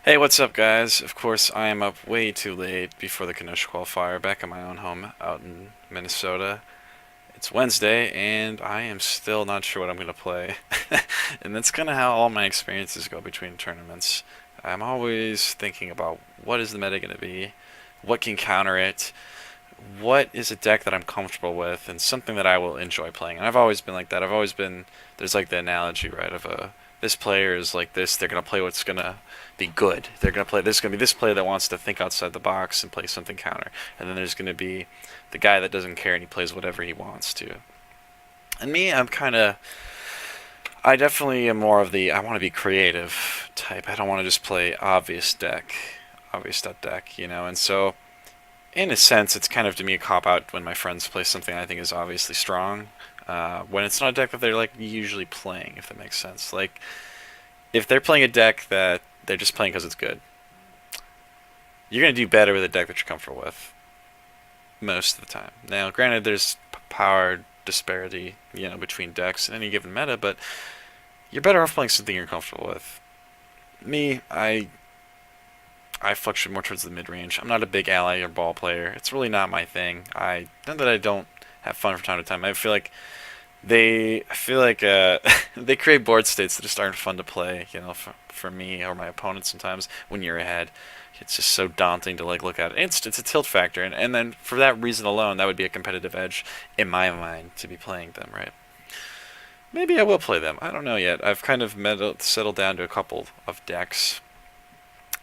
Hey, what's up, guys? Of course, I am up way too late before the Kenosha qualifier back at my own home out in Minnesota. It's Wednesday, and I am still not sure what I'm going to play. And that's kind of how all my experiences go between tournaments. I'm always thinking about what is the meta going to be, what can counter it, what is a deck that I'm comfortable with, and something that I will enjoy playing. And I've always been like that. I've always been there's like the analogy, right, of a this player is like this. They're gonna play what's gonna be good. They're gonna play. There's gonna be this player that wants to think outside the box and play something counter, and then there's gonna be the guy that doesn't care and he plays whatever he wants to. And me, I definitely am more of the I want to be creative type. I don't want to just play obvious deck, And so in a sense, it's kind of to me a cop out when my friends play something I think is obviously strong. When it's not a deck that they're like usually playing, if that makes sense. Like if they're playing a deck that they're just playing because it's good, you're gonna do better with a deck that you're comfortable with most of the time. Now, granted, there's power disparity, between decks in any given meta, but you're better off playing something you're comfortable with. Me, I fluctuate more towards the mid range. I'm not a big ally or ball player. It's really not my thing. I not that I don't have fun from time to time. I feel like they create board states that just aren't fun to play. For me or my opponent sometimes when you're ahead, it's just so daunting to like look at it. It's a tilt factor, and then for that reason alone, that would be a competitive edge in my mind to be playing them, right? Maybe I will play them. I don't know yet. I've kind of settled down to a couple of decks,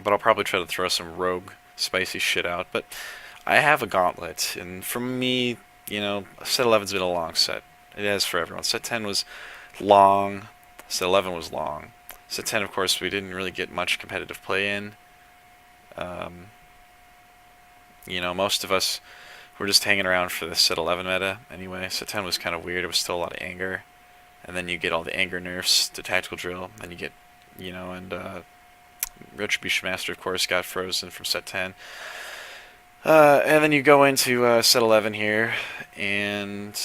but I'll probably try to throw some rogue spicy shit out. But I have a gauntlet, and for me, set 11's been a long set. It has for everyone. Set 10 was long. Set 11 was long. Set 10, of course, we didn't really get much competitive play in. Um, most of us were just hanging around for the set 11 meta anyway. Set 10 was kind of weird. It was still a lot of anger. And then you get all the anger nerfs to tactical drill. Then you get, and Retribution Master, of course, got frozen from set 10. And then you go into set 11 here, and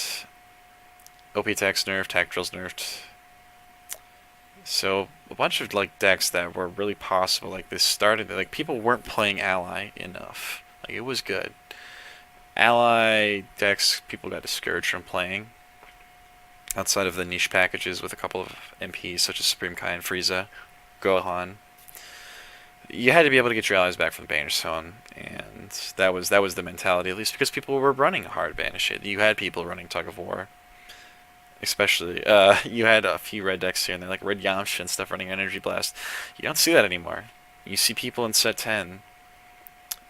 OP attack's nerfed, tac drill's nerfed. So a bunch of like decks that were really possible, like this started, like people weren't playing ally enough. Like it was good. Ally decks, people got discouraged from playing. Outside of the niche packages with a couple of MPs such as Supreme Kai and Frieza, Gohan, you had to be able to get your allies back from the banish zone, and that was the mentality, at least because people were running hard banish it. You had people running tug of war, especially you had a few red decks here and there, like Red Yamcha and stuff running Energy Blast. You don't see that anymore. You see people in set 10,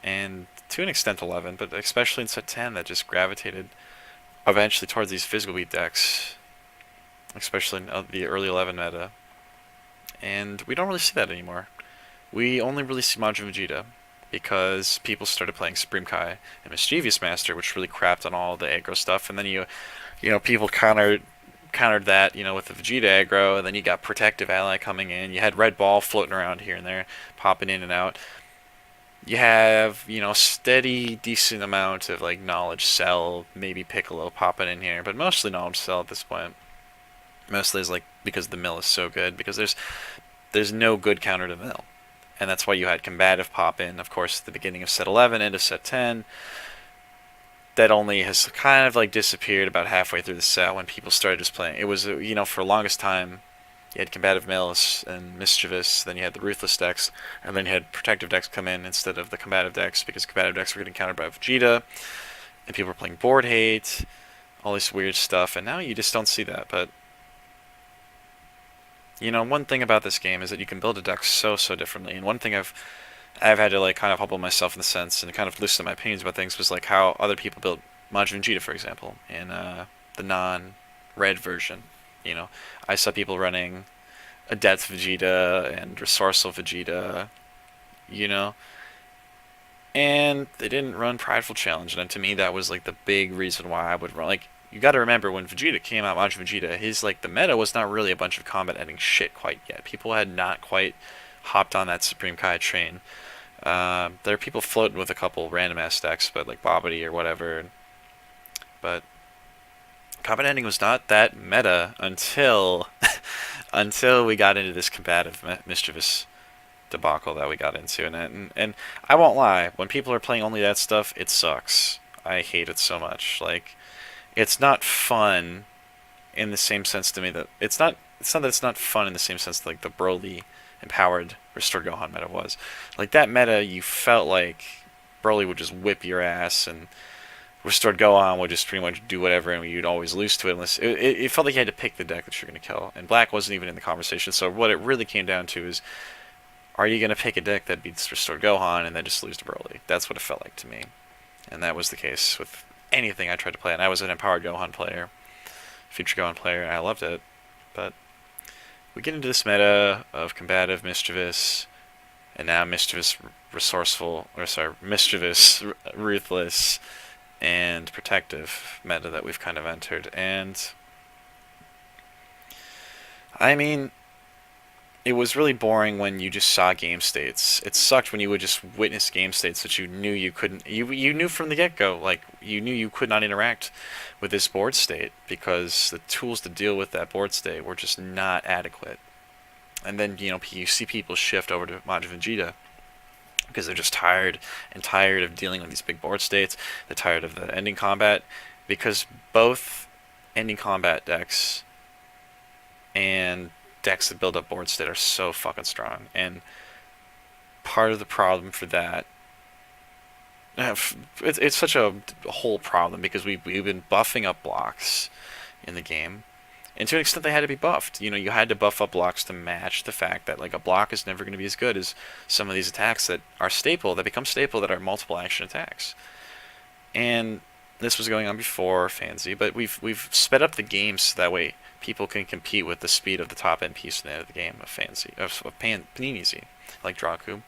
and to an extent 11, but especially in set 10 that just gravitated eventually towards these physical beat decks, especially in the early 11 meta. And we don't really see that anymore. We only really see Majin Vegeta because people started playing Supreme Kai and Mischievous Master, which really crapped on all the aggro stuff. And then people countered that, with the Vegeta aggro, and then you got Protective Ally coming in. You had Red Ball floating around here and there, popping in and out. You have, steady, decent amount of like Knowledge Cell, maybe Piccolo popping in here, but mostly Knowledge Cell at this point. Mostly is like because the mill is so good, because there's no good counter to mill. And that's why you had combative pop in, of course, at the beginning of set 11 into set 10. That only has kind of like disappeared about halfway through the set when people started just playing. It was, for the longest time, you had combative mills and mischievous, then you had the ruthless decks, and then you had protective decks come in instead of the combative decks, because combative decks were getting countered by Vegeta, and people were playing board hate, all this weird stuff, and now you just don't see that. But one thing about this game is that you can build a deck so differently. And one thing I've had to like kind of humble myself in the sense and kind of loosen my opinions about things was like how other people built Majin Vegeta, for example, in the non-red version. I saw people running a Depth Vegeta and Resourceful Vegeta, you know, and they didn't run Prideful Challenge. And to me, that was like the big reason why I would run. Like, you got to remember when Vegeta came out, Majin Vegeta, the meta was not really a bunch of combat ending shit quite yet. People had not quite hopped on that Supreme Kai train. There are people floating with a couple random ass decks, but like Bobbity or whatever. But combat ending was not that meta until until we got into this combative mischievous debacle that we got into, and I won't lie, when people are playing only that stuff, it sucks. I hate it so much. Like, it's not fun in the same sense to me that it's not that it's not fun in the same sense like the Broly empowered restored Gohan meta was. Like that meta, you felt like Broly would just whip your ass and restored Gohan would just pretty much do whatever, and you'd always lose to it unless it felt like you had to pick the deck that you're going to kill. And Black wasn't even in the conversation. So what it really came down to is, are you going to pick a deck that beats restored Gohan and then just lose to Broly? That's what it felt like to me, and that was the case with anything I tried to play. And I was an empowered Gohan player, future Gohan player, and I loved it. But we get into this meta of combative, mischievous, and now mischievous, resourceful, or sorry, mischievous, ruthless, and protective meta that we've kind of entered. And I mean, it was really boring when you just saw game states. It sucked when you would just witness game states that you knew you couldn't. You knew from the get-go, like you knew you could not interact with this board state because the tools to deal with that board state were just not adequate. And then you see people shift over to Majin Vegeta because they're just tired of dealing with these big board states. They're tired of the ending combat because both ending combat decks and decks that build up board state are so fucking strong. And part of the problem for that, it's such a whole problem because we've been buffing up blocks in the game. And to an extent, they had to be buffed. You had to buff up blocks to match the fact that like a block is never going to be as good as some of these attacks that are staple, that become staple, that are multiple action attacks. And this was going on before FanZ, but we've sped up the game so that way people can compete with the speed of the top end piece at the end of the game of FanZ, of Panini Z, like Draku.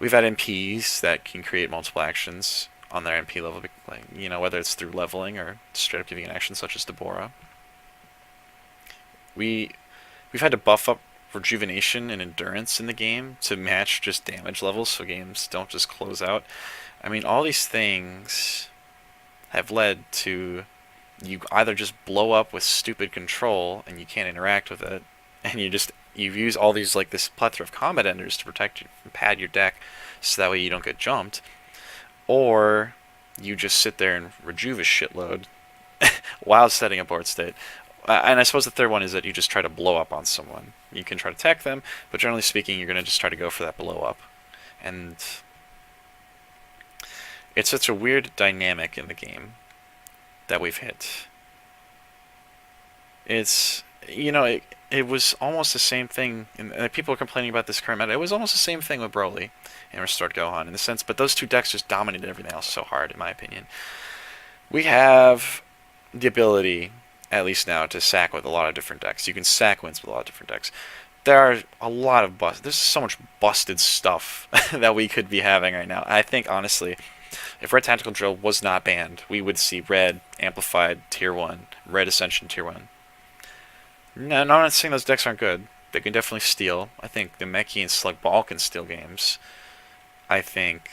We've had MPs that can create multiple actions on their MP level, like whether it's through leveling or straight up giving an action, such as Deborah. We've had to buff up rejuvenation and endurance in the game to match just damage levels so games don't just close out. I mean, all these things have led to you either just blow up with stupid control and you can't interact with it, and you use all these like this plethora of combat enders to protect you and pad your deck so that way you don't get jumped, or you just sit there and rejuve a shitload while setting a board state. And I suppose the third one is that you just try to blow up on someone. You can try to tech them, but generally speaking, you're going to just try to go for that blow up. And it's such a weird dynamic in the game that we've hit. It's, it was almost the same thing, and people are complaining about this current meta. It was almost the same thing with Broly and Restored Gohan in the sense, but those two decks just dominated everything else so hard, in my opinion. We have the ability, at least now, to sack with a lot of different decks. You can sack wins with a lot of different decks. There are a lot of there's so much busted stuff that we could be having right now. I think, honestly, if Red Tactical Drill was not banned, we would see Red Amplified Tier 1, Red Ascension Tier 1. No, I'm not saying those decks aren't good. They can definitely steal. I think the Meki and Slug Ball can steal games. I think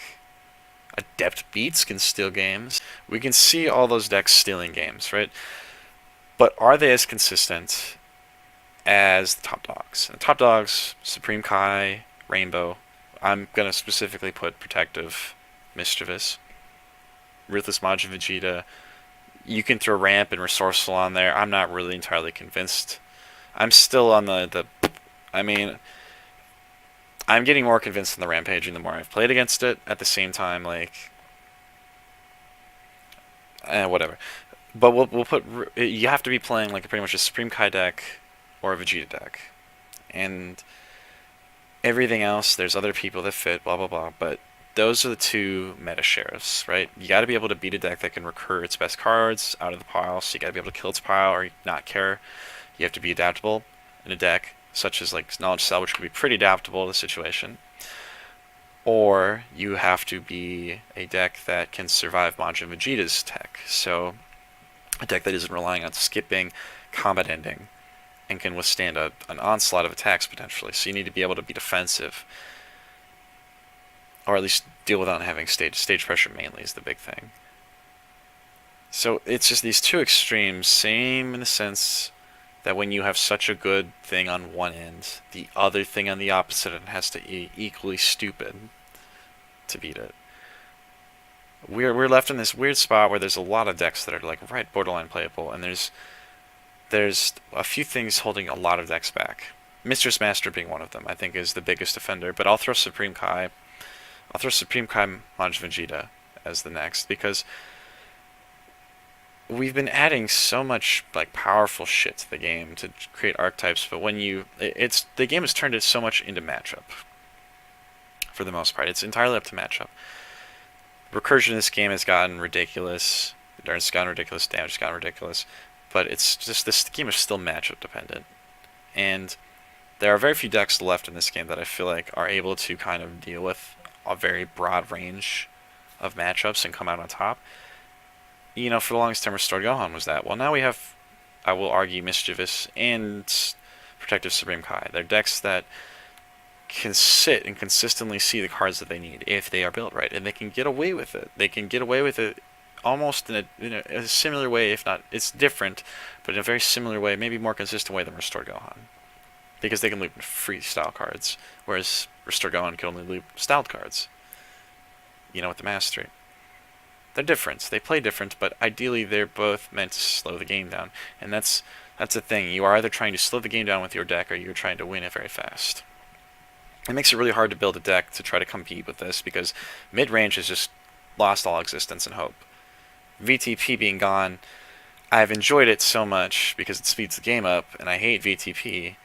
Adept Beats can steal games. We can see all those decks stealing games, right? But are they as consistent as the top dogs? And the top dogs, Supreme Kai, Rainbow. I'm going to specifically put Protective, Mischievous, Ruthless Majin Vegeta. You can throw Ramp and Resourceful on there. I'm not really entirely convinced. I'm still on I mean, I'm getting more convinced in the Rampaging the more I've played against it. At the same time, like, whatever. But we'll put, you have to be playing like pretty much a Supreme Kai deck or a Vegeta deck. And everything else, there's other people that fit, blah, blah, blah. But those are the two meta sheriffs, right? You got to be able to beat a deck that can recur its best cards out of the pile. So you got to be able to kill its pile or not care. You have to be adaptable in a deck, such as like Knowledge Cell, which could be pretty adaptable to the situation. Or you have to be a deck that can survive Majin Vegeta's tech. So a deck that isn't relying on skipping combat ending and can withstand an onslaught of attacks potentially. So you need to be able to be defensive, or at least deal without having stage pressure mainly is the big thing. So it's just these two extremes, same in the sense that when you have such a good thing on one end, the other thing on the opposite end has to be equally stupid to beat it. We're left in this weird spot where there's a lot of decks that are like right borderline playable, and there's a few things holding a lot of decks back. Mistress Master being one of them, I think, is the biggest offender. But I'll throw Supreme Kai. I'll throw Supreme Kai Maj Vegeta as the next, because we've been adding so much like powerful shit to the game to create archetypes, but when it's the game has turned it so much into matchup. For the most part, it's entirely up to matchup. Recursion in this game has gotten ridiculous. It's gotten ridiculous. Damage has gotten ridiculous. But it's just this game is still matchup dependent, and there are very few decks left in this game that I feel like are able to kind of deal with a very broad range of matchups and come out on top. You know, for the longest time, Restored Gohan was that. Well, now we have, I will argue, Mischievous and Protective Supreme Kai. They're decks that can sit and consistently see the cards that they need if they are built right, and they can get away with it. They can get away with it almost in a similar way, if not, it's different, but in a very similar way, maybe more consistent way than Restored Gohan. Because they can loop free style cards, whereas Restored Gohan can only loop styled cards. You know, with the mastery. They're different. They play different, but ideally they're both meant to slow the game down. And that's the thing. You are either trying to slow the game down with your deck, or you're trying to win it very fast. It makes it really hard to build a deck to try to compete with this, because mid-range has just lost all existence and hope. VTP being gone, I've enjoyed it so much because it speeds the game up, and I hate VTP,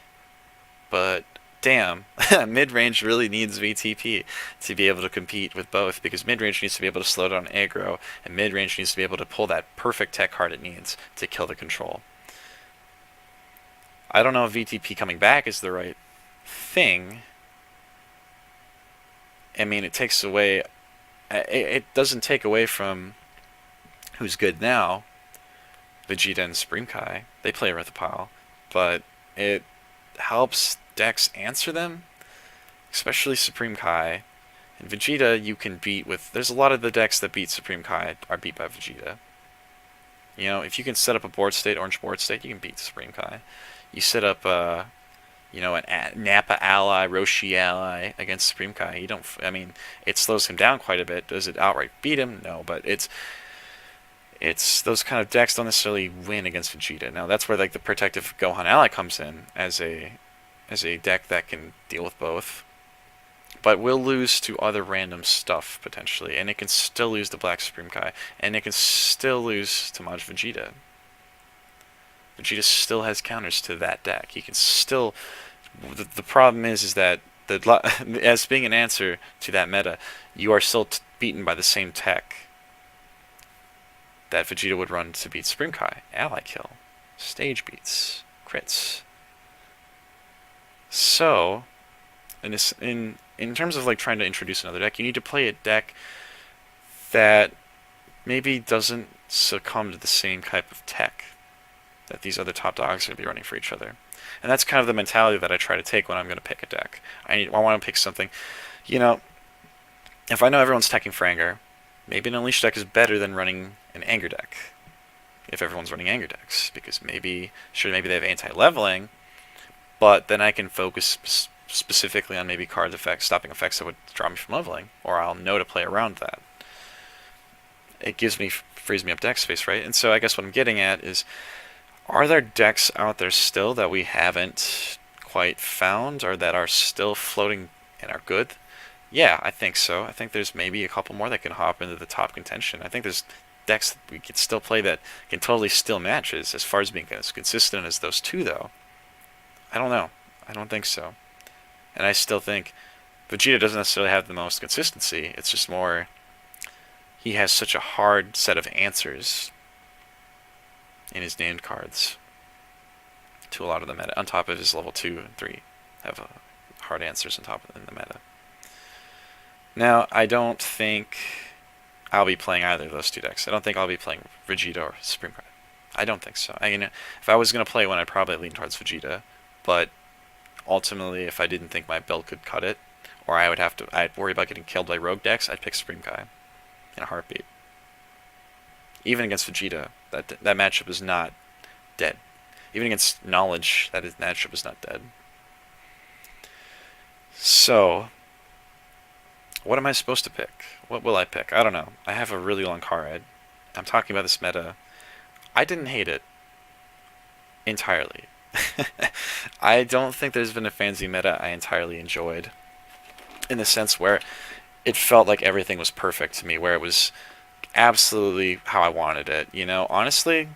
but damn, mid-range really needs VTP to be able to compete with both, because mid-range needs to be able to slow down aggro, and mid-range needs to be able to pull that perfect tech card it needs to kill the control. I don't know if VTP coming back is the right thing. I mean, it takes away... It doesn't take away from who's good now, Vegeta and Supreme Kai. They play with a pile, but it helps decks answer them, especially Supreme Kai. And Vegeta you can beat with... There's a lot of the decks that beat Supreme Kai are beat by Vegeta. You know, if you can set up a board state, orange board state, you can beat Supreme Kai. You set up, you know, an Nappa ally, Roshi ally against Supreme Kai. You don't... I mean, it slows him down quite a bit. Does it outright beat him? No, but it's those kind of decks don't necessarily win against Vegeta. Now that's where like the Protective Gohan ally comes in as a deck that can deal with both, but will lose to other random stuff potentially, and it can still lose to Black Supreme Kai, and it can still lose to Maj Vegeta. Vegeta still has counters to that deck. He can still. The problem is that as being an answer to that meta, you are still beaten by the same tech that Vegeta would run to beat Supreme Kai. Ally kill, stage beats, crits. So, in terms of like trying to introduce another deck, you need to play a deck that maybe doesn't succumb to the same type of tech that these other top dogs are going to be running for each other. And that's kind of the mentality that I try to take when I'm going to pick a deck. I want to pick something, you know, if I know everyone's teching for anger, maybe an Unleash deck is better than running an anger deck. If everyone's running anger decks, because maybe they have anti-leveling, but then I can focus specifically on maybe card effects, stopping effects that would draw me from leveling, or I'll know to play around that. It frees me up deck space, right? And so I guess what I'm getting at is, are there decks out there still that we haven't quite found, or that are still floating and are good? Yeah, I think so. I think there's maybe a couple more that can hop into the top contention. I think there's decks that we can still play that can totally steal matches. As far as being as consistent as those two, though, I don't know. I don't think so. And I still think Vegeta doesn't necessarily have the most consistency. It's just more, he has such a hard set of answers in his named cards to a lot of the meta. On top of his level 2 and 3 have hard answers on top of the meta. Now, I don't think I'll be playing either of those two decks. I don't think I'll be playing Vegeta or Supreme Kai. I don't think so. I mean, if I was going to play one, I'd probably lean towards Vegeta. But ultimately, if I didn't think my build could cut it, or I'd worry about getting killed by rogue decks, I'd pick Supreme Kai in a heartbeat. Even against Vegeta, that matchup is not dead. even against knowledge that his matchup is not dead. So, what am I supposed to pick? What will I pick? I don't know. I have a really long card. I'm talking about this meta. I didn't hate it entirely. I don't think there's been a FanZ meta I entirely enjoyed, in the sense where it felt like everything was perfect to me, where it was absolutely how I wanted it. You know, honestly,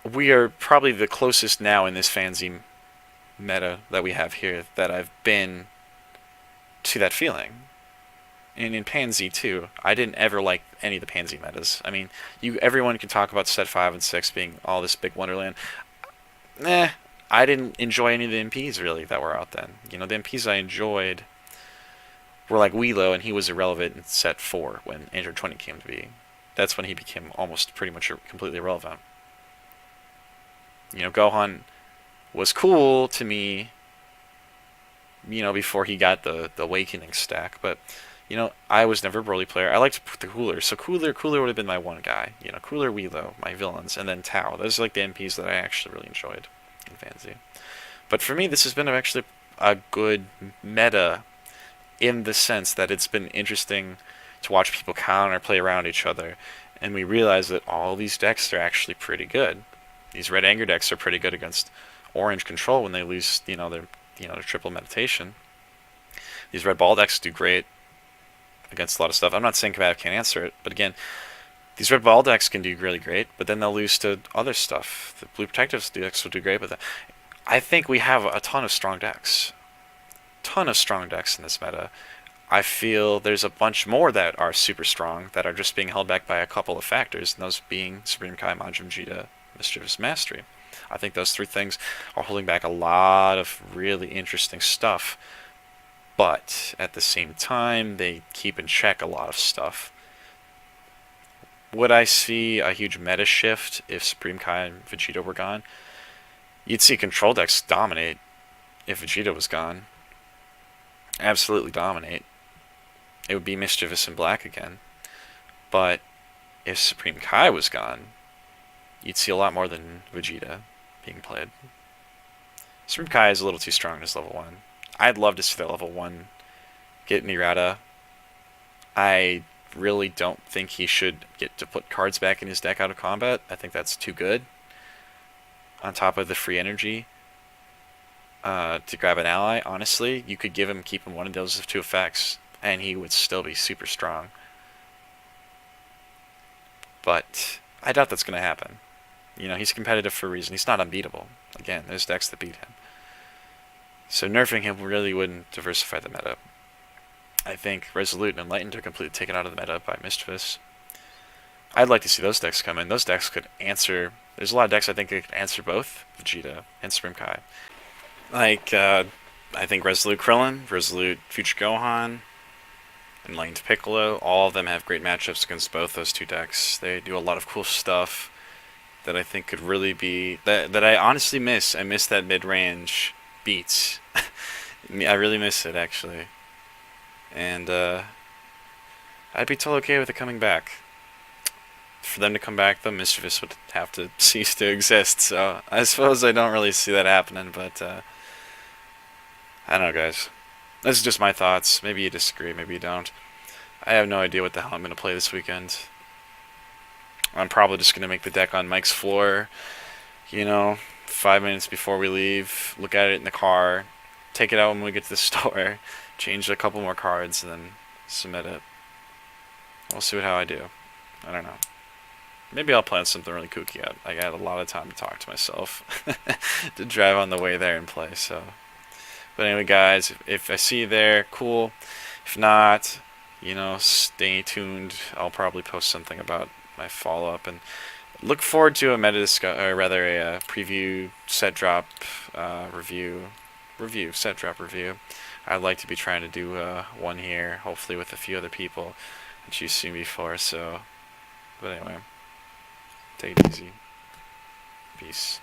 we are probably the closest now in this FanZ meta that we have here that I've been to that feeling. And in Pansy too, I didn't ever like any of the Pansy metas. I mean, everyone can talk about set 5 and 6 being all this big wonderland. I didn't enjoy any of the MPs really that were out then. You know, the MPs I enjoyed were like Weelo, and he was irrelevant in set 4 when Android 20 came to be. That's when he became almost pretty much completely irrelevant. You know, Gohan was cool to me, you know, before he got the Awakening stack, but you know, I was never a Broly player. I liked the Cooler, so Cooler would have been my one guy. You know, Cooler, Weelo, my villains, and then Tao. Those are like the MPs that I actually really enjoyed in FanZ. But for me, this has been actually a good meta in the sense that it's been interesting to watch people counter play around each other, and we realize that all these decks are actually pretty good. These red anger decks are pretty good against orange control when they lose, you know, their triple meditation. These red ball decks do great against a lot of stuff. I'm not saying combative can't answer it, but again, these red ball decks can do really great, but then they'll lose to other stuff. The blue protective decks will do great, but I think we have a ton of strong decks. Ton of strong decks in this meta. I feel there's a bunch more that are super strong that are just being held back by a couple of factors, and those being Supreme Kai, Majin Vegeta, Mischievous Mastery. I think those three things are holding back a lot of really interesting stuff, but at the same time, they keep in check a lot of stuff. Would I see a huge meta shift if Supreme Kai and Vegeta were gone? You'd see control decks dominate if Vegeta was gone. Absolutely dominate. It would be Mischievous and Black again. But if Supreme Kai was gone, you'd see a lot more than Vegeta being played. Supreme Kai is a little too strong in his level 1. I'd love to see that level 1 get Mirada. I really don't think he should get to put cards back in his deck out of combat. I think that's too good. On top of the free energy to grab an ally, honestly, you could keep him one of those two effects, and he would still be super strong. But I doubt that's going to happen. You know, he's competitive for a reason. He's not unbeatable. Again, there's decks that beat him. So nerfing him really wouldn't diversify the meta. I think Resolute and Enlightened are completely taken out of the meta by Mischievous. I'd like to see those decks come in. Those decks could answer... There's a lot of decks I think that could answer both Vegeta and Supreme Kai. Like, I think Resolute Krillin, Resolute Future Gohan, Enlightened Piccolo, all of them have great matchups against both those two decks. They do a lot of cool stuff that I think could really be... That I honestly miss. I miss that mid-range beats. I really miss it, actually. And I'd be totally okay with it coming back. For them to come back, though, Mischievous would have to cease to exist. So I suppose I don't really see that happening, but I don't know, guys. This is just my thoughts. Maybe you disagree, maybe you don't. I have no idea what the hell I'm going to play this weekend. I'm probably just going to make the deck on Mike's floor, you know, 5 minutes before we leave, look at it in the car, take it out when we get to the store, change a couple more cards, and then submit it. We'll see how I do. I don't know. Maybe I'll plan something really kooky out. I got a lot of time to talk to myself to drive on the way there and play, so. But anyway, guys, if I see you there, cool. If not, you know, stay tuned. I'll probably post something about my follow-up, and look forward to a a preview set drop set drop review. I'd like to be trying to do one here, hopefully with a few other people that you've seen before. So, but anyway, take it easy. Peace.